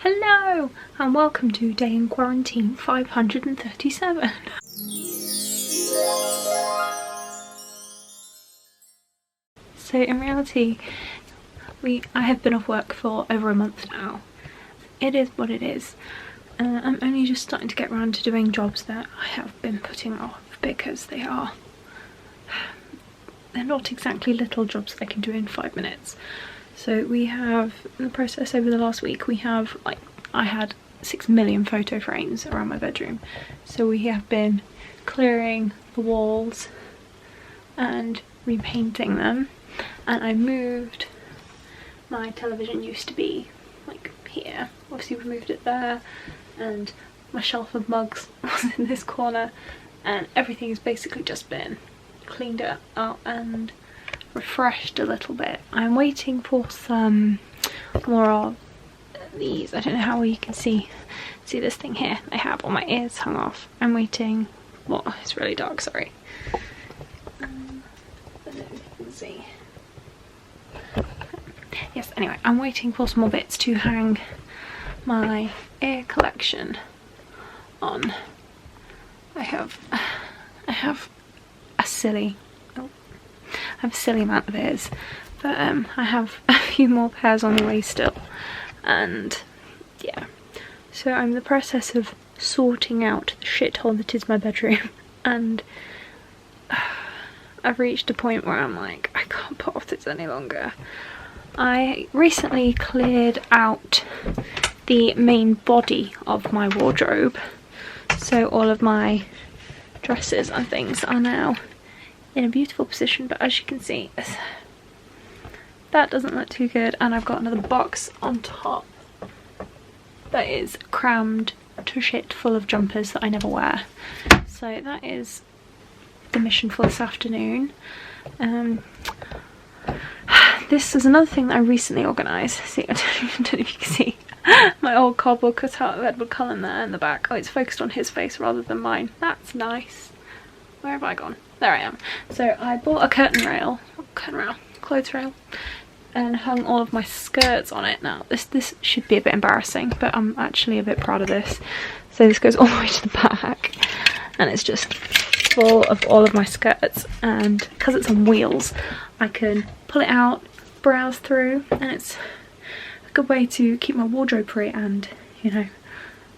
Hello and welcome to Day in Quarantine 537. So in reality, I have been off work for over a month now. It is what it is. I'm only just starting to get around to doing jobs that I have been putting off because they're not exactly little jobs I can do in 5 minutes. So we have, in the process over the last week, I had 6 million photo frames around my bedroom. So we have been clearing the walls and repainting them. And I moved, my television used to be like here. Obviously we moved it there, and my shelf of mugs was in this corner, and everything has basically just been cleaned up and refreshed a little bit. I'm waiting for some more of these. I don't know how well you can see this thing here I have on my ears hung off. I'm waiting. Well, it's really dark, sorry. I don't know if you can see. Yes, anyway, I'm waiting for some more bits to hang my ear collection on. I have a silly amount of ears, but I have a few more pairs on the way still, and yeah, so I'm in the process of sorting out the shithole that is my bedroom, and I've reached a point where I'm like, I can't put off this any longer. I recently cleared out the main body of my wardrobe, so all of my dresses and things are now in a beautiful position, but as you can see, that doesn't look too good, and I've got another box on top that is crammed to shit full of jumpers that I never wear. So that is the mission for this afternoon. This is another thing that I recently organised. See, I don't know if you can see my old cardboard cutout of Edward Cullen there in the back. Oh, it's focused on his face rather than mine. That's nice. Where have I gone? There I am. So I bought a clothes rail, and hung all of my skirts on it. Now this should be a bit embarrassing, but I'm actually a bit proud of this. So this goes all the way to the back, and it's just full of all of my skirts, and because it's on wheels I can pull it out, browse through, and it's a good way to keep my wardrobe free and, you know,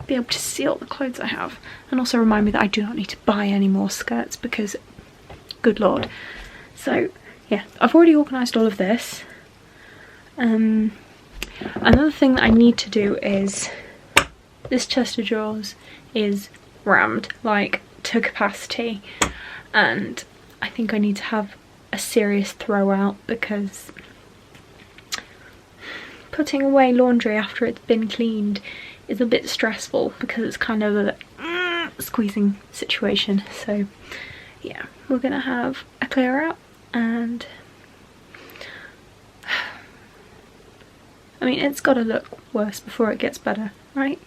be able to see all the clothes I have, and also remind me that I do not need to buy any more skirts because good lord. So yeah, I've already organised all of this. Another thing that I need to do is, this chest of drawers is rammed like to capacity, and I think I need to have a serious throw out, because putting away laundry after it's been cleaned is a bit stressful, because it's kind of a squeezing situation. So yeah, we're gonna have a clear out, and I mean, it's gotta look worse before it gets better, right?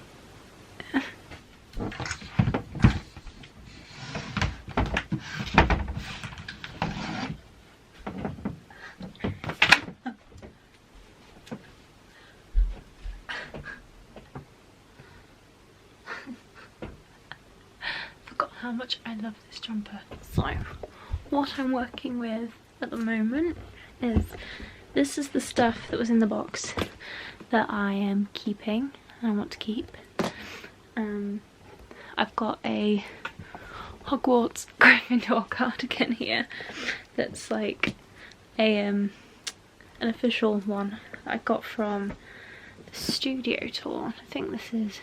Forgot how much I love this jumper. So what I'm working with at the moment is, this is the stuff that was in the box that I am keeping and I want to keep. I've got a Hogwarts Gryffindor cardigan here that's like an official one that I got from the studio tour. I think this is,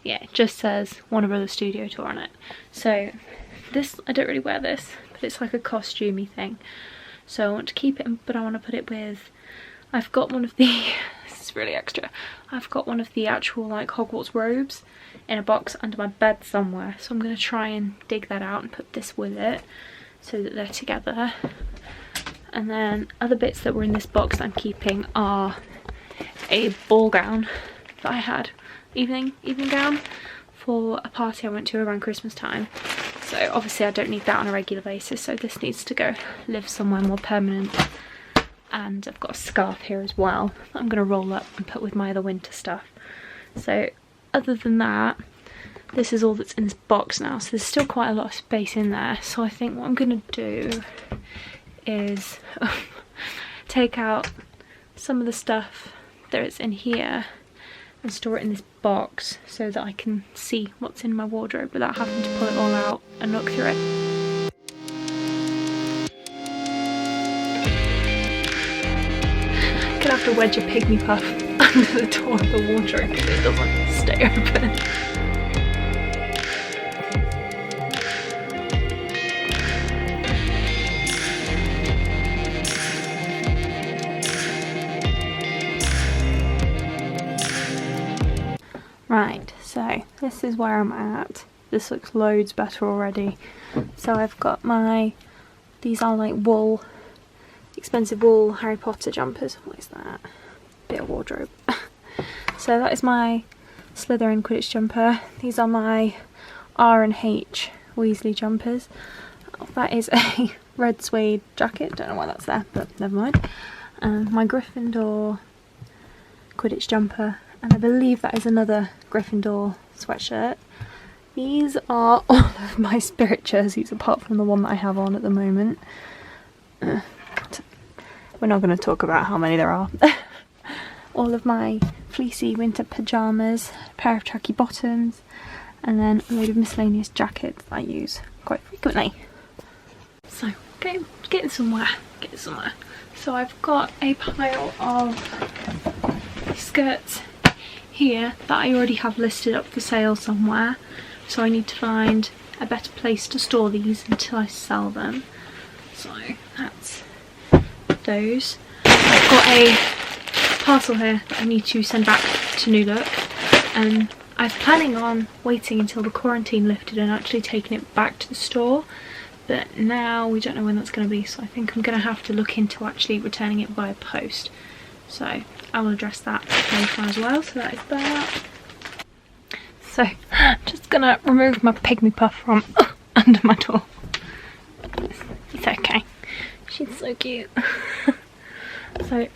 yeah, it just says Warner Brothers Studio Tour on it. So this, I don't really wear this, but it's like a costumey thing. So I want to keep it, but I want to put it with, I've got one of the, this is really extra, I've got one of the actual like Hogwarts robes in a box under my bed somewhere. So I'm going to try and dig that out and put this with it so that they're together. And then other bits that were in this box that I'm keeping are a ball gown that I had, evening gown for a party I went to around Christmas time. So obviously I don't need that on a regular basis, so this needs to go live somewhere more permanent. and I've got a scarf here as well that I'm going to roll up and put with my other winter stuff. So other than that, this is all that's in this box now, so there's still quite a lot of space in there. So I think what I'm going to do is take out some of the stuff that's in here and store it in this box so that I can see what's in my wardrobe without having to pull it all out and look through it. I'm gonna have to wedge a pygmy puff under the door of the wardrobe if it doesn't stay open. Right, so this is where I'm at. This looks loads better already. So I've got these are like wool, expensive wool Harry Potter jumpers. What is that? Bit of wardrobe. So that is my Slytherin Quidditch jumper. These are my R and H Weasley jumpers. That is a red suede jacket. Don't know why that's there, but never mind. My Gryffindor Quidditch jumper. And I believe that is another Gryffindor sweatshirt. These are all of my Spirit jerseys apart from the one that I have on at the moment. We're not going to talk about how many there are. All of my fleecy winter pyjamas, a pair of tracky bottoms, and then a load of miscellaneous jackets that I use quite frequently. So, getting somewhere. So I've got a pile of skirts here that I already have listed up for sale somewhere, so I need to find a better place to store these until I sell them. So that's those. I've got a parcel here that I need to send back to New Look, and I'm planning on waiting until the quarantine lifted and actually taking it back to the store, but now we don't know when that's going to be, so I think I'm going to have to look into actually returning it by post. So I will address that later as well. So that is that. So I'm just gonna remove my pygmy puff from under my door. It's okay. She's so cute. So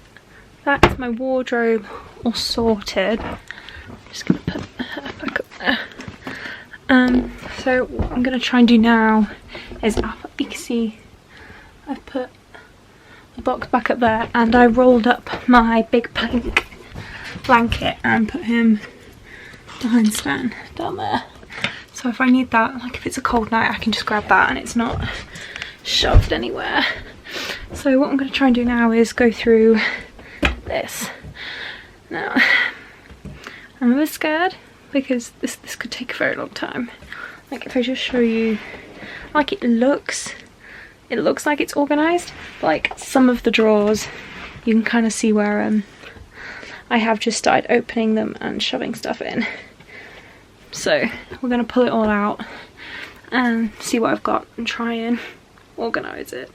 that's my wardrobe all sorted. I'm just gonna put her back up there. So what I'm gonna try and do now is, you can see I've put the box back up there, and I rolled up my big pink blanket and put him behind Stan down there. So if I need that, like if it's a cold night, I can just grab that and it's not shoved anywhere. So what I'm going to try and do now is go through this. Now, I'm a bit scared because this could take a very long time. Like if I just show you, like it looks like it's organised. Like some of the drawers, you can kind of see where I have just started opening them and shoving stuff in. So we're going to pull it all out and see what I've got and try and organise it.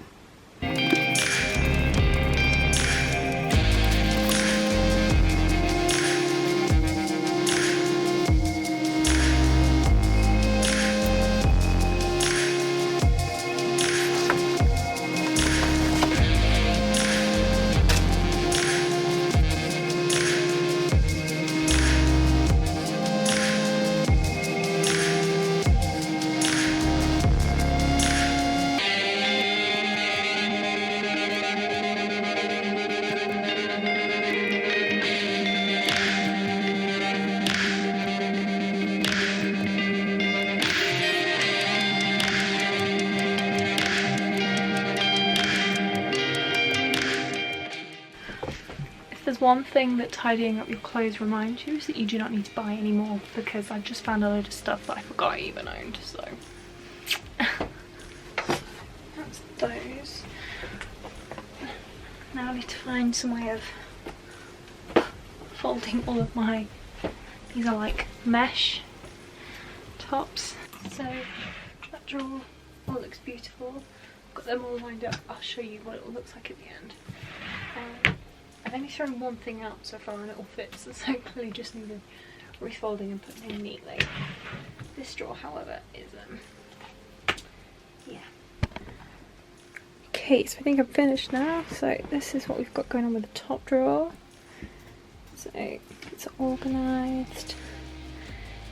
There's one thing that tidying up your clothes reminds you is that you do not need to buy any more, because I've just found a load of stuff that I forgot I even owned, so that's those. Now I need to find some way of folding all of my, these are like mesh tops, so that drawer all looks beautiful. I've got them all lined up. I'll show you what it all looks like at the end. I've only thrown one thing out so far and it all fits, so I clearly just needed refolding and putting in neatly. This drawer, however, is yeah, Okay, so I think I'm finished now. So this is what we've got going on with the top drawer. So it's organised,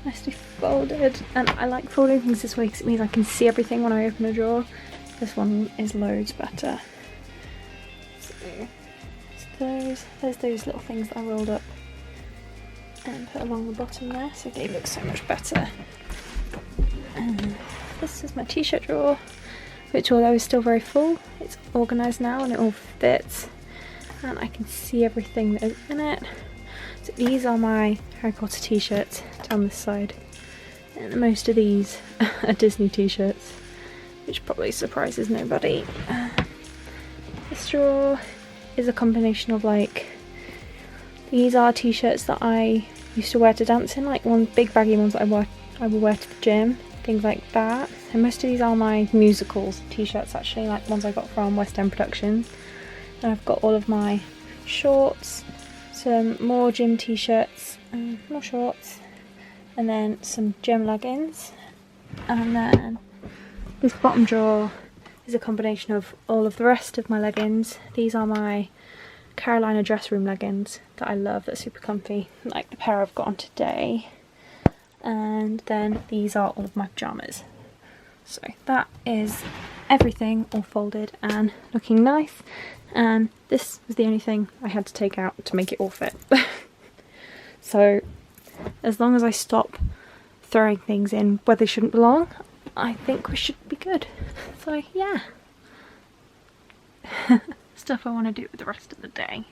nicely folded, and I like folding things this way because it means I can see everything when I open a drawer. This one is loads better. So there's those little things that I rolled up and put along the bottom there, so they look so much better. And this is my t-shirt drawer, which although is still very full, it's organised now and it all fits, and I can see everything that is in it. So these are my Harry Potter t-shirts down this side, and most of these are Disney t-shirts, which probably surprises nobody. This drawer is a combination of like, these are t-shirts that I used to wear to dance in, like one big baggy ones that I will wear to the gym, things like that. And most of these are my musicals t-shirts actually, like ones I got from West End Productions. And I've got all of my shorts, some more gym t-shirts, more shorts, and then some gym leggings. And then this bottom drawer is a combination of all of the rest of my leggings. These are my Carolina dress room leggings that I love, they're super comfy, like the pair I've got on today. And then these are all of my pyjamas. So that is everything all folded and looking nice, and this was the only thing I had to take out to make it all fit. So as long as I stop throwing things in where they shouldn't belong, I think we should be good. So yeah. Stuff I want to do with the rest of the day.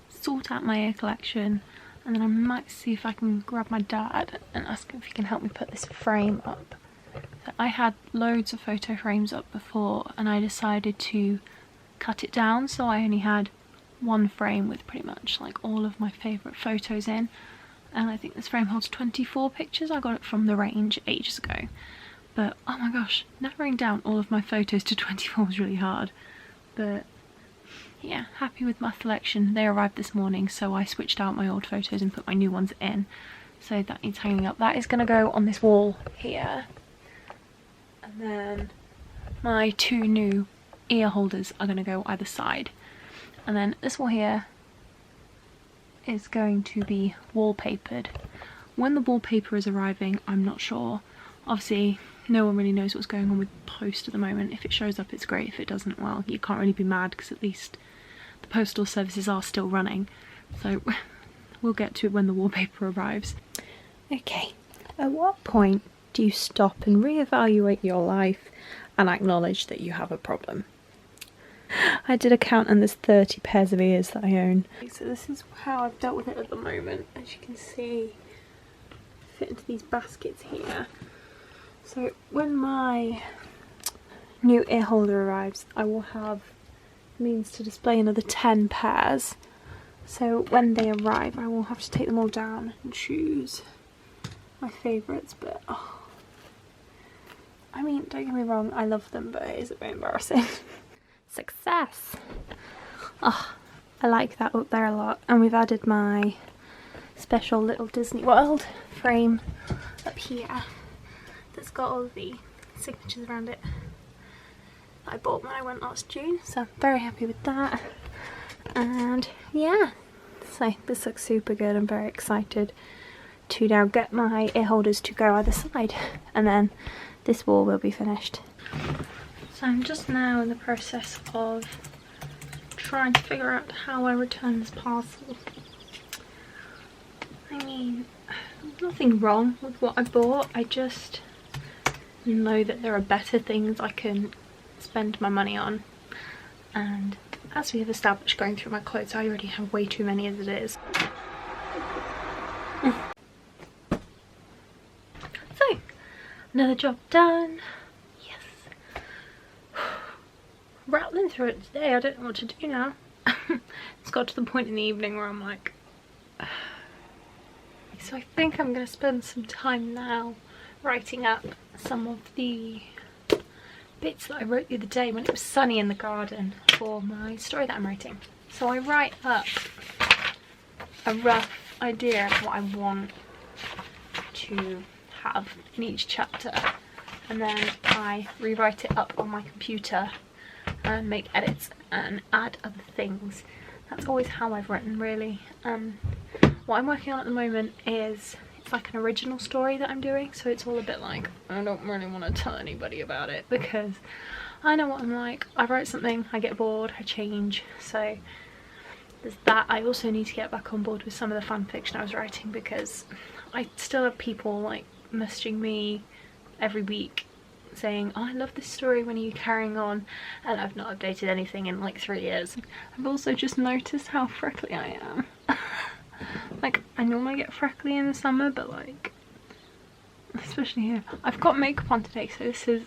Sort out my ear collection, and then I might see if I can grab my dad and ask him if he can help me put this frame up. So I had loads of photo frames up before, and I decided to cut it down so I only had one frame with pretty much like all of my favourite photos in, and I think this frame holds 24 pictures. I got it from the range ages ago, but oh my gosh, narrowing down all of my photos to 24 was really hard. But yeah, happy with my selection. They arrived this morning, so I switched out my old photos and put my new ones in. So that needs hanging up. That is going to go on this wall here. And then my two new ear holders are going to go either side. And then this wall here is going to be wallpapered. When the wallpaper is arriving, I'm not sure. Obviously, no one really knows what's going on with post at the moment. If it shows up, it's great. If it doesn't, well, you can't really be mad because at least the postal services are still running. So we'll get to it when the wallpaper arrives. Okay, at what point do you stop and reevaluate your life and acknowledge that you have a problem? I did a count and there's 30 pairs of ears that I own. So this is how I've dealt with it at the moment. As you can see, fit into these baskets here. So when my new ear holder arrives, I will have means to display another 10 pairs. So when they arrive, I will have to take them all down and choose my favourites. But oh, I mean, don't get me wrong, I love them, but it is a bit embarrassing. Success! Oh, I like that up there a lot. And we've added my special little Disney World frame up here that's got all the signatures around it that I bought when I went last June, so I'm very happy with that. And yeah, so this looks super good. I'm very excited to now get my ear holders to go either side, and then this wall will be finished. So I'm just now in the process of trying to figure out how I return this parcel. I mean, there's nothing wrong with what I bought, I just know that there are better things I can spend my money on, and as we have established going through my clothes, I already have way too many as it is. So, another job done. Yes. Rattling through it today, I don't know what to do now. It's got to the point in the evening where I'm like... So I think I'm going to spend some time now writing up some of the bits that I wrote the other day when it was sunny in the garden for my story that I'm writing. So I write up a rough idea of what I want to have in each chapter, and then I rewrite it up on my computer, and make edits and add other things. That's always how I've written, really. What I'm working on at the moment is, it's like an original story that I'm doing, so it's all a bit like, I don't really want to tell anybody about it because I know what I'm like. I write something, I get bored, I change, so there's that. I also need to get back on board with some of the fan fiction I was writing because I still have people like messaging me every week saying, oh, I love this story, when are you carrying on? And I've not updated anything in like 3 years. I've also just noticed how freckly I am. Like, I normally get freckly in the summer, but like, especially here. I've got makeup on today, so this is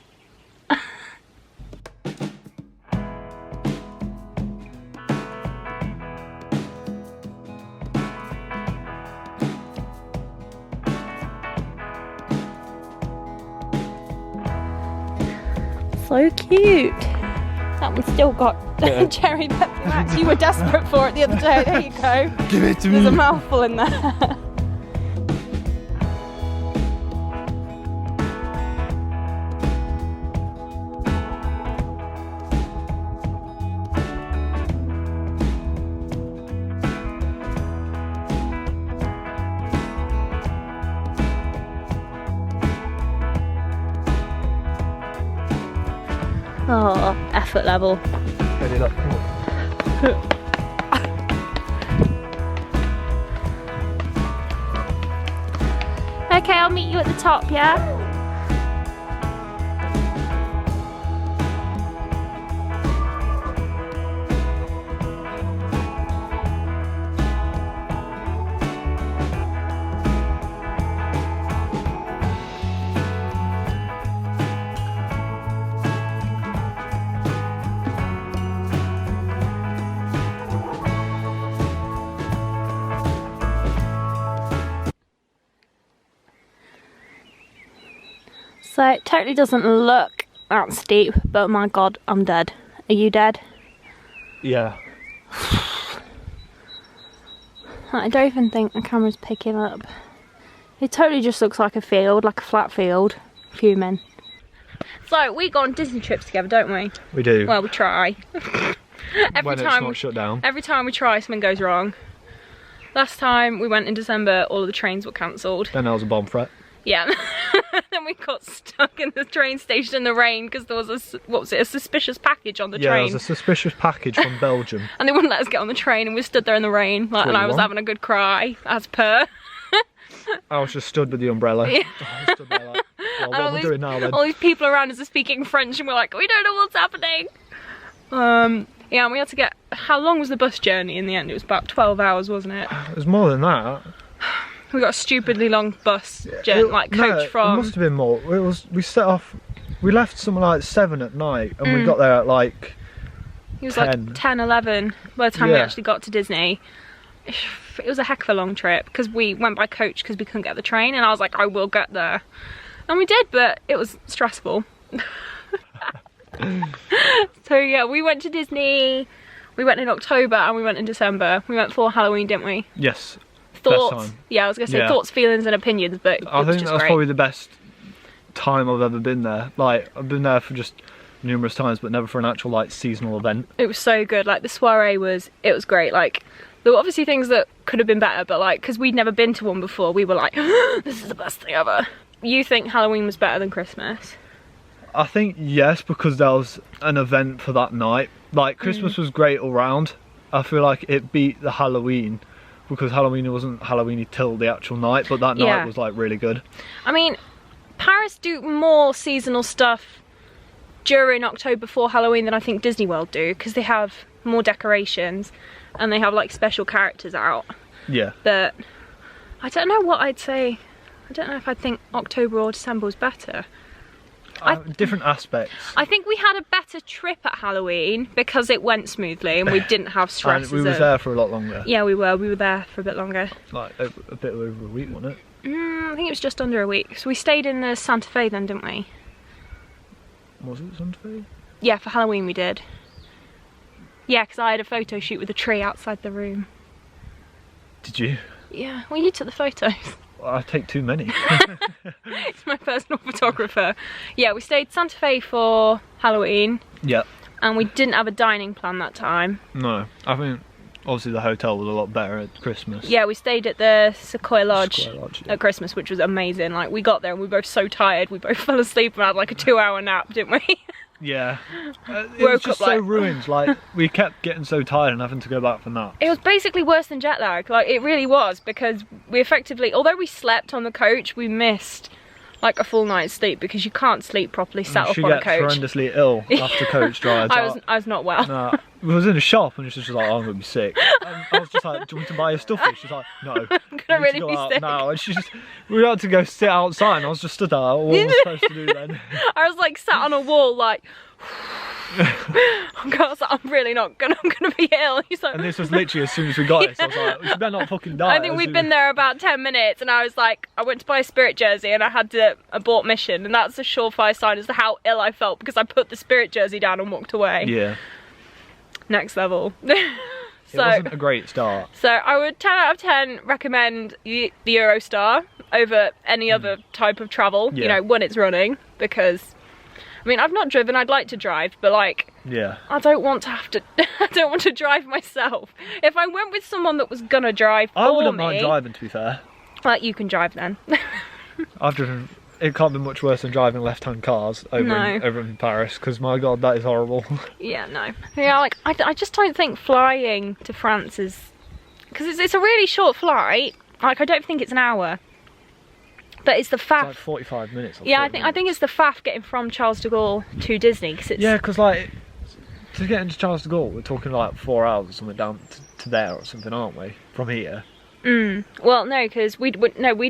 so cute. That one's still got cherry Pepsi Max. You were desperate for it the other day. There you go. Give it to me. There's a mouthful in there. Oh, effort level. Ready, look. Okay, I'll meet you at the top, yeah? So it totally doesn't look that steep, but my god, I'm dead. Are you dead? Yeah. I don't even think the camera's picking up. It totally just looks like a field, like a flat field. Fuming. So we go on Disney trips together, don't we? We do. Well, we try. When it's not shut down. Every time we try, something goes wrong. Last time we went in December, all of the trains were cancelled. Then there was a bomb threat. Yeah. Then we got stuck in the train station in the rain because there was a, what was it, a suspicious package on the train. Yeah, there was a suspicious package from Belgium. And they wouldn't let us get on the train, and we stood there in the rain, like, and I was having a good cry, as per. I was just stood with the umbrella. Yeah. I stood there like, well, what am I doing now then? All these people around us are speaking French, and we're like, we don't know what's happening. Yeah, and we had to get, how long was the bus journey in the end? It was about 12 hours, wasn't it? It was more than that. We got a stupidly long bus journey, like coach from... It must have been more. It was, we set off, we left something like 7 at night, and we got there at like It was 10. like 10, 11 by the time we actually got to Disney. It was a heck of a long trip because we went by coach because we couldn't get the train, and I was like, I will get there. And we did, but it was stressful. So yeah, we went to Disney, we went in October and we went in December. We went for Halloween, didn't we? Yes. Thoughts? Yeah, I was going to say thoughts, feelings and opinions, but I think that's great. probably the best time I've ever been there. Like, I've been there for just numerous times, but never for an actual like seasonal event. It was so good. Like the soiree was great. Like there were obviously things that could have been better, but like because we'd never been to one before, we were like, this is the best thing ever. You think Halloween was better than Christmas? I think yes, because there was an event for that night. Like Christmas was great all round. I feel like it beat the Halloween because Halloween wasn't Halloweeny till the actual night, but that night was like really good. I mean, Paris do more seasonal stuff during October before Halloween than I think Disney World do, because they have more decorations and they have like special characters out. Yeah. But I don't know what I'd say. I don't know if I'd think October or December was better. Different aspects. I think we had a better trip at Halloween because it went smoothly and we didn't have stress. And we were there for a lot longer. Yeah, we were there for a bit longer. Like a bit over a week, wasn't it? I think it was just under a week. So we stayed in the Santa Fe then, didn't we? Was it Santa Fe? Yeah, for Halloween we did. Yeah, because I had a photo shoot with a tree outside the room. Did you? Yeah, well you took the photos. I take too many. It's my personal photographer. Yeah, we stayed Santa Fe for Halloween. Yeah. and we didn't have a dining plan that time. No, I think obviously the hotel was a lot better at Christmas. Yeah, we stayed at the Sequoia Lodge, Yeah. at Christmas, which was amazing. Like, we got there and we were both so tired, we both fell asleep and had like a 2-hour nap, didn't we? Yeah, it was Woke just up so like- ruined. Like, we kept getting so tired and having to go back for naps. It was basically worse than jet lag. Like, it really was, because we effectively, although we slept on the coach, we missed like a full night's sleep, because you can't sleep properly sat up She on a gets coach. horrendously ill after coach drives. I was not well. No, we was in a shop and she was just like, oh, I'm gonna be sick. And I was just like, do you want to buy your stuff? She's like, no. I'm you gonna need to really go be out sick. now. And we had to go sit outside and I was just stood there. What was I supposed to do then? I was like sat on a wall like, I'm really not gonna, I'm gonna be ill. He's like, And this was literally as soon as we got it. So I was like, we better not fucking die. I think we'd been there about 10 minutes and I was like, I went to buy a Spirit jersey and I had to abort mission, and that's a surefire sign as to how ill I felt, because I put the Spirit jersey down and walked away. Yeah. Next level. It wasn't a great start. So I would 10 out of 10 recommend the Eurostar over any other type of travel, you Yeah. know, when it's running, because I mean, I've not driven, I'd like to drive, but like, Yeah. I don't want to have to, I don't want to drive myself. If I went with someone that was gonna drive for I wouldn't me, mind driving, to be fair. like, you can drive then. I've driven. It can't be much worse than driving left-hand cars over in Paris, because my god, that is horrible. Yeah, no. Yeah, like, I just don't think flying to France is, because it's a really short flight. Like, I don't think it's an hour. But it's the It's faff. like 45 minutes. Or Yeah, 40 I think it's the faff getting from Charles de Gaulle to Disney, because it's... Yeah, because like, to get into Charles de Gaulle, we're talking like 4 hours or something down to there or something, aren't we? From here. Well, no, because we'd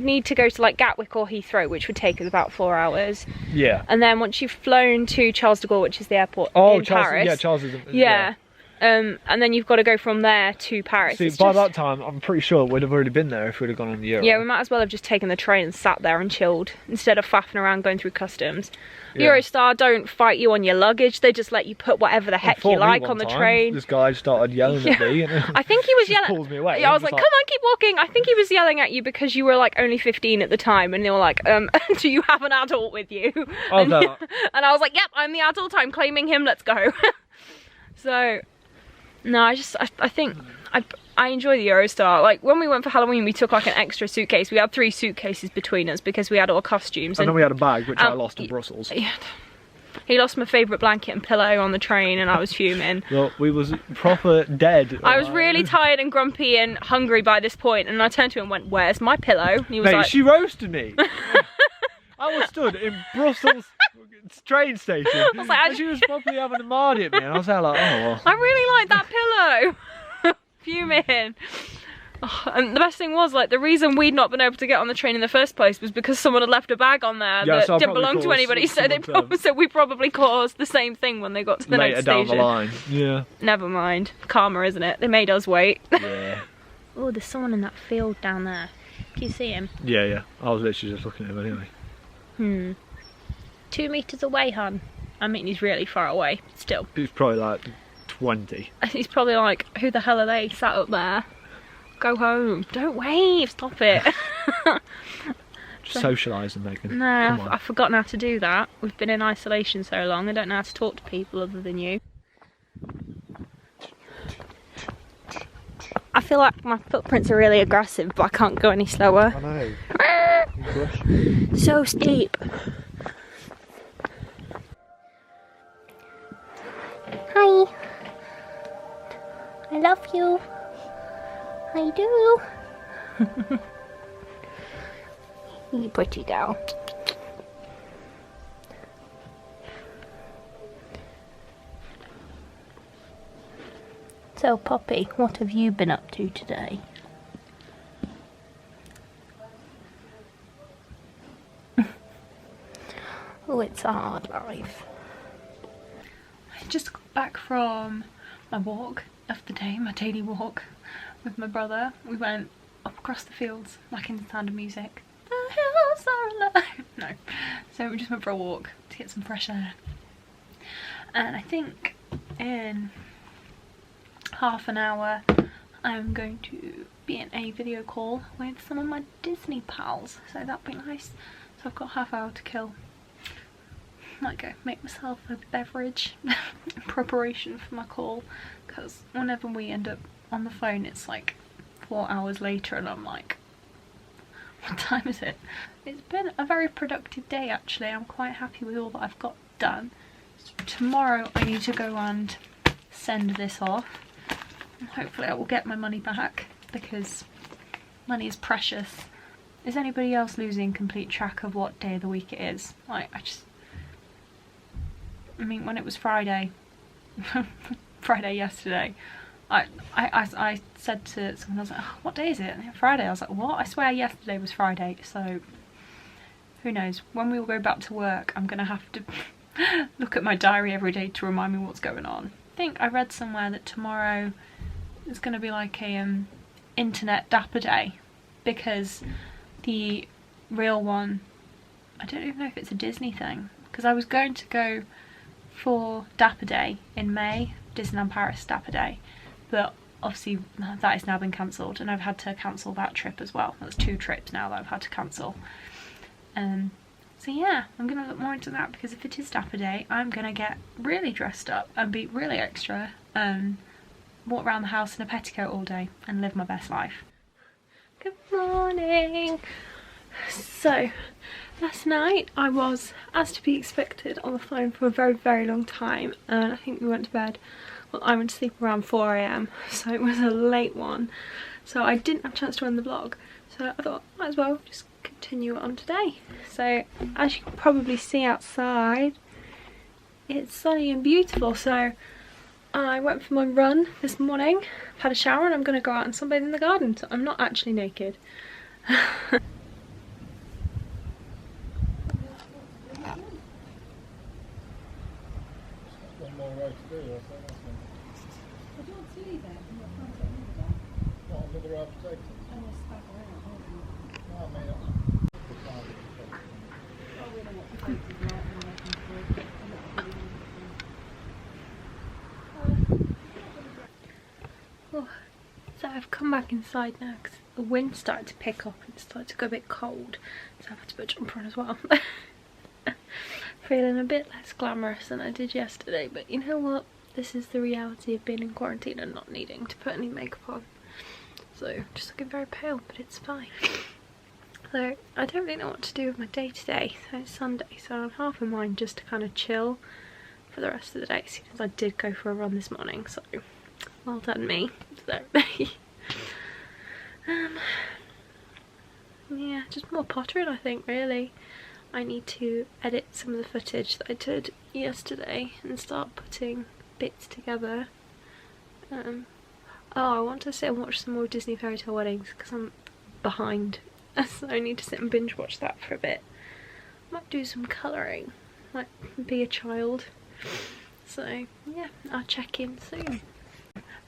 need to go to like Gatwick or Heathrow, which would take us about 4 hours. Yeah. And then once you've flown to Charles de Gaulle, which is the airport in Charles. Paris. Yeah, Charles is. Yeah. And then you've got to go from there to Paris. See, It's by just- that time, I'm pretty sure we'd have already been there if we'd have gone on the Euro. Yeah, we might as well have just taken the train and sat there and chilled instead of faffing around going through customs. Yeah. Eurostar don't fight you on your luggage, they just let you put whatever the heck Fought you me like one on the time. train. This guy started yelling at me. And I think he was just yelling. pulls me away. Yeah, I was He like, come on, keep walking. I think he was yelling at you because you were like only 15 at the time, and they were like, do you have an adult with you? Oh, and, no. and I was like, yep, I'm the adult, I'm claiming him, let's go. So, no, I think I enjoy the Eurostar. Like, when we went for Halloween, we took like an extra suitcase. We had 3 suitcases between us because we had all costumes. And then we had a bag, which I lost in y- Brussels. Yeah. He lost my favourite blanket and pillow on the train, and I was fuming. Well, we was proper dead. I was really tired and grumpy and hungry by this point, and I turned to him and went, "Where's my pillow?" And he was Mate, like, she roasted me. I was stood in Brussels train station, was like, and she was probably having a mardy at me, and I was there like, oh, well. "I really like that pillow." Fuming. Oh, and the best thing was, like, the reason we'd not been able to get on the train in the first place was because someone had left a bag on there Yeah, that so I didn't probably belong to caused anybody. So someone so we probably caused the same thing when they got to the Later next down station. the line. Yeah. Never mind. Karma, isn't it? They made us wait. Yeah. Oh, there's someone in that field down there. Can you see him? Yeah, yeah. I was literally just looking at him anyway. 2 meters away, hun. I mean, he's really far away. Still. He was probably like 20. He's probably like, who the hell are they sat up there? Go home. Don't wave. Stop it. Socialising, Megan. No, Come on. I've forgotten how to do that. We've been in isolation so long, I don't know how to talk to people other than you. I feel like my footprints are really aggressive, but I can't go any slower. I know. So steep. Hi. I love you. I do. You pretty girl. So, Poppy, what have you been up to today? Oh, it's a hard life. I just got back from my walk of the day, my daily walk with my brother. We went up across the fields, like in the Sound of Music. The hills are alive. No. So we just went for a walk to get some fresh air. And I think in half an hour I'm going to be in a video call with some of my Disney pals, so that'll be nice. So I've got half hour to kill. might go make myself a beverage in preparation for my call, because whenever we end up on the phone it's like 4 hours later and I'm like, what time is it? It's been a very productive day actually. I'm quite happy with all that I've got done. So tomorrow I need to go and send this off, and hopefully I will get my money back, because money is precious. Is anybody else losing complete track of what day of the week it is? Like, I mean, when it was Friday, Friday yesterday, I said to someone, I was like, oh, what day is it? Friday. I was like, what? I swear yesterday was Friday. So who knows? When we will go back to work, I'm gonna have to look at my diary every day to remind me what's going on. I think I read somewhere that tomorrow is gonna be like a internet Dapper Day, because the real one, I don't even know if it's a Disney thing, because I was going to go for Dapper Day in May, Disneyland Paris Dapper Day, but obviously that has now been cancelled, and I've had to cancel that trip as well. That's 2 trips now that I've had to cancel. So yeah, I'm gonna look more into that, because if it is Dapper Day, I'm gonna get really dressed up and be really extra, walk around the house in a petticoat all day and live my best life. Good morning. So last night I was, as to be expected, on the phone for a very, very long time, and I think we went to bed, well, I went to sleep around 4 AM, so it was a late one, so I didn't have a chance to end the vlog, so I thought might as well just continue on today. So as you can probably see outside, it's sunny and beautiful. So I went for my run this morning, had a shower, and I'm going to go out and sunbathe in the garden, so I'm not actually naked. So I've come back inside now because the wind started to pick up and it started to go a bit cold, so I've had to put a jumper on as well. Feeling a bit less glamorous than I did yesterday, but you know what? This is the reality of being in quarantine and not needing to put any makeup on. So just looking very pale, but it's fine. So I don't really know what to do with my day today. So it's Sunday, so I'm half in mind just to kind of chill for the rest of the day, since I did go for a run this morning, so well done me. So yeah, just more pottering I think really. I need to edit some of the footage that I did yesterday and start putting bits together. Oh, I want to sit and watch some more Disney Fairy Tale Weddings because I'm behind, so I need to sit and binge watch that for a bit. Might do some colouring, like be a child. So yeah, I'll check in soon.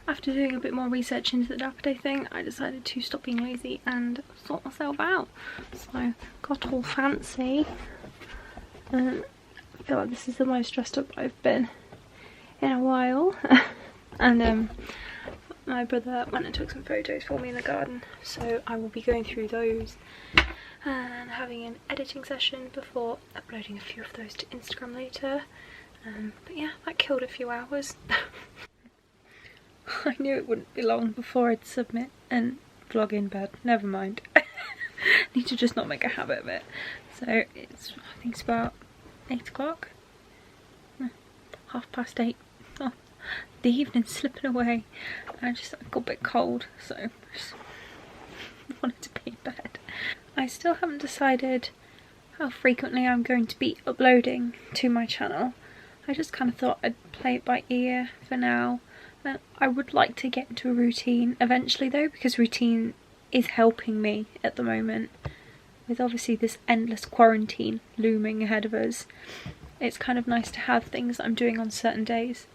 After doing a bit more research into the Dapper Day thing, I decided to stop being lazy and sort myself out. So got all fancy. I feel like this is the most dressed up I've been in a while. And my brother went and took some photos for me in the garden, so I will be going through those and having an editing session before uploading a few of those to Instagram later. But yeah, that killed a few hours. I knew it wouldn't be long before I'd submit and vlog in bed. Never mind. Need to just not make a habit of it. So it's, I think it's about 8 o'clock. 8:30. Oh, the evening's slipping away. I got a bit cold, so I just wanted to be in bed. I still haven't decided how frequently I'm going to be uploading to my channel. I just kind of thought I'd play it by ear for now. I would like to get into a routine eventually though, because routine is helping me at the moment. With obviously this endless quarantine looming ahead of us, it's kind of nice to have things that I'm doing on certain days.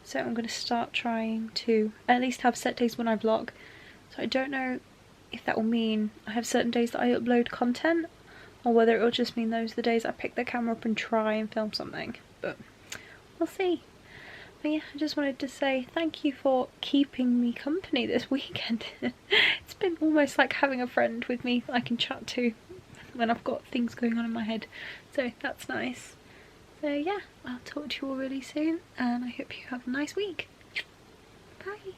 So I'm going to start trying to at least have set days when I vlog. So I don't know if that will mean I have certain days that I upload content, or whether it will just mean those are the days I pick the camera up and try and film something. But we'll see. But yeah, I just wanted to say thank you for keeping me company this weekend. It's been almost like having a friend with me that I can chat to when I've got things going on in my head. So that's nice. So yeah, I'll talk to you all really soon, and I hope you have a nice week. Bye.